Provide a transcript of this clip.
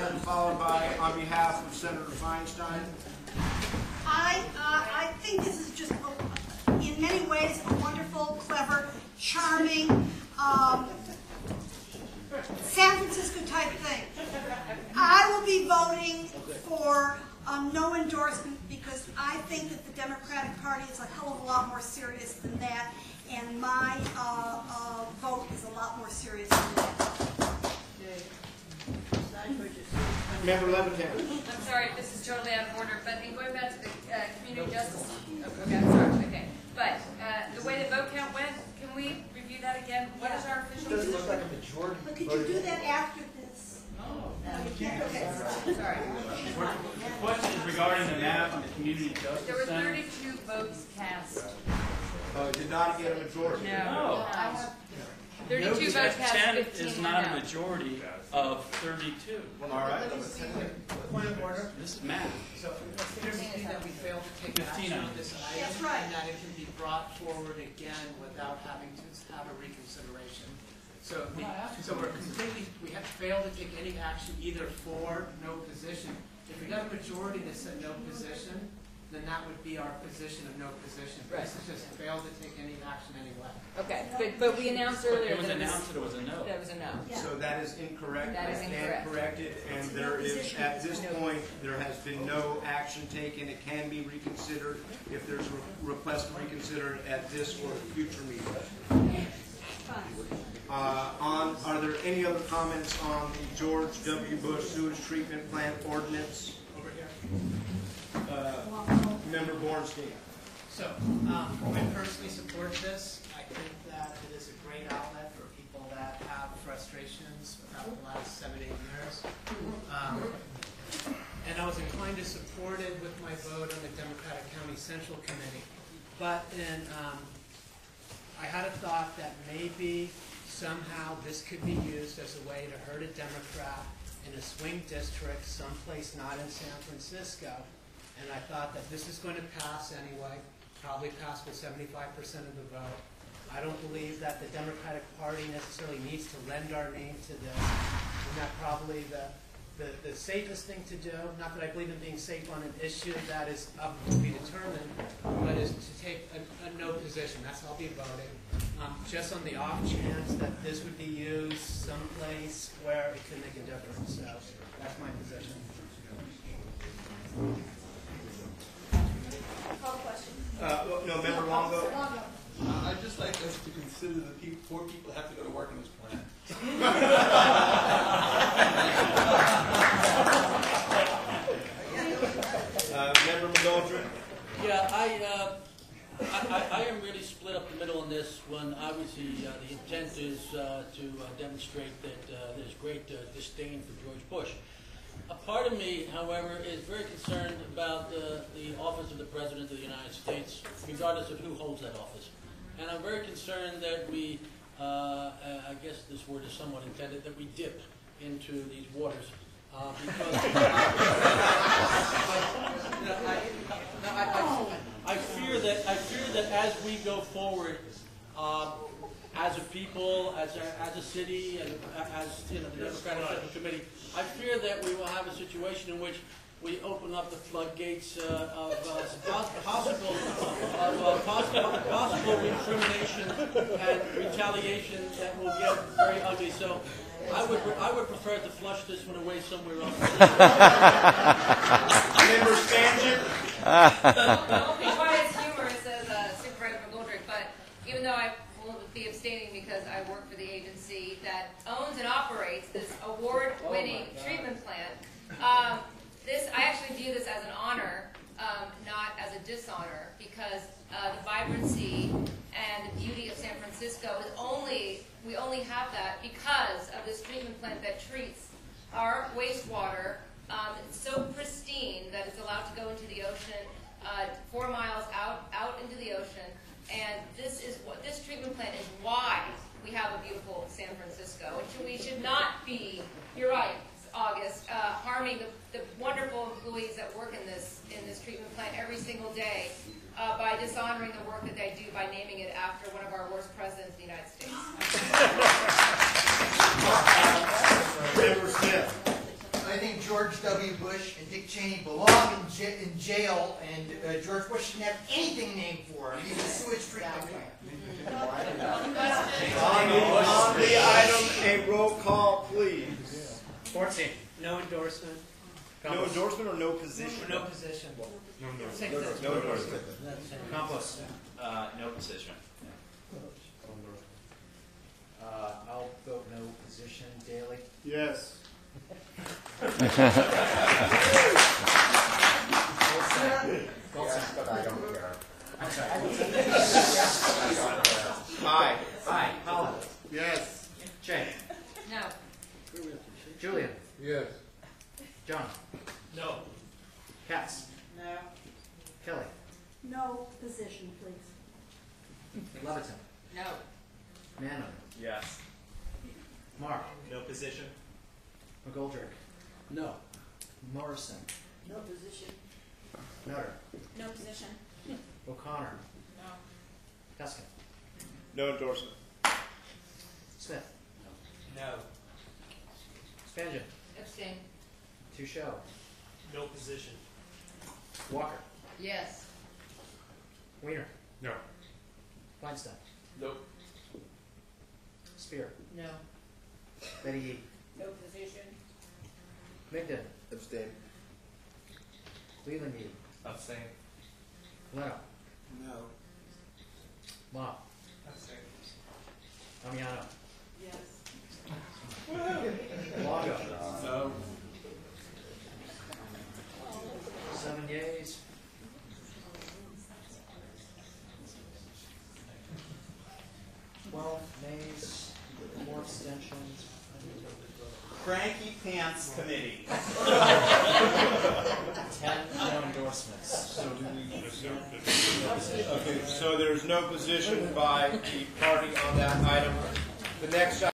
and followed by, on behalf of Senator Feinstein. I think this is just, in many ways, a wonderful, clever, charming, San Francisco type thing. I will be voting for no endorsement because I think that the Democratic Party is a hell of a lot more serious than that, and my vote is a lot more serious than that. Member Levitan. I'm sorry if this is totally out of order, but in going back to the community justice, okay, I'm sorry, okay. But the way the vote count went, can we review that again? What is our official Doesn't position? look like a majority. But could you do that after this? No, you can't. Okay. sorry. The question is regarding the map on the Community Justice There were Center. 32 votes cast. Did not get a majority. No. 32 No, votes cast, 10 15 is not no. a majority of 32. All right. Point of order. This is math. So here's the thing that we failed to take 15 action on on this That's item, right. and that it can be brought forward again without having to have a reconsideration. So, we have failed to take any action either for no position. If we got a majority that said no position, then that would be our position of no position. Right. This has just failed to take any action anyway. Okay, but we announced earlier It was that announced that it was a no. that was a no. Yeah. So that is incorrect. That is I stand incorrect. corrected, and there is, at this point, there has been no action taken. It can be reconsidered if there's a request to reconsider at this or a future meeting. Are there any other comments on the George W. Bush sewage treatment plant ordinance? Over here. Member Bornstein. So, I personally support this. I think that it is a great outlet for people that have frustrations throughout the last 7-8 years. And I was inclined to support it with my vote on the Democratic County Central Committee. But then I had a thought that maybe somehow this could be used as a way to hurt a Democrat in a swing district someplace not in San Francisco. And I thought that this is going to pass anyway, probably pass with 75% of the vote. I don't believe that the Democratic Party necessarily needs to lend our name to this. And that probably the safest thing to do, not that I believe in being safe on an issue that is up to be determined, but is to take a no position. That's how I'll be voting. Just on the off chance that this would be used someplace where it could make a difference. So that's my position. Call the question. No, Member Longo. I'd just like us to consider the poor people have to go to work in this plant. Member McGoldrick. Yeah, I am really split up the middle on this one. Obviously, the intent is to demonstrate that there's great disdain for George Bush. A part of me, however, is very concerned about the office of the President of the United States, regardless of who holds that office. And I'm very concerned that we, I guess this word is somewhat intended, that we dip into these waters. Because I fear that as we go forward, as a people, as a city, and as the Democratic Central Committee, I fear that we will have a situation in which we open up the floodgates of possible recrimination and retaliation that will get very ugly. So I would prefer to flush this one away somewhere else. Member Spangen. Don't be quiet, it's humorous as Supervisor McGoldrick, but even though I will be abstaining because I work for the agency that owns and operates this award-winning treatment plant, I actually view this as an honor, not as a dishonor, because the vibrancy and the beauty of San Francisco is we only have that because of this treatment plant that treats our wastewater. It's so pristine that it's allowed to go into the ocean, 4 miles out into the ocean, and this treatment plant is why we have a beautiful San Francisco. We should not be, you're right, August, harming the wonderful employees that work in this treatment plant every single day by dishonoring the work that they do by naming it after one of our worst presidents in the United States. Member Smith. I think Cheney belong in jail, and George Bush didn't have anything named for him, even a sewage treatment plant. On the item, a roll call, please. 14. No endorsement. No endorsement or no position? No position. No endorsement. Compost. No position. I'll vote no position. Daily. Yes. Aye. Aye. Colin. Yes. Jay. No. Julian. Yes. John. No. Katz. No. Kelly. No position, please. Leviton. No. Manon. Yes. Mark. No position. McGoldrick. No. Morrison. No position. Nutter. No position. O'Connor. No. Peskin. No endorsement. Smith. No. Spangen. Abstain. Touchot. No position. Walker. Yes. Weiner. No. Feinstein. Nope. Spear. No. Betty Yee. No position. Migden. Abstain. Leland Yee. Abstain. Leno. No. Mott. Abstain. Amiano. Yes. Longo. No. 7 yeas. 12 nays. 4 abstentions. Cranky Pants Committee. 10 no endorsements. Okay, so there's no position by the party on that item. The next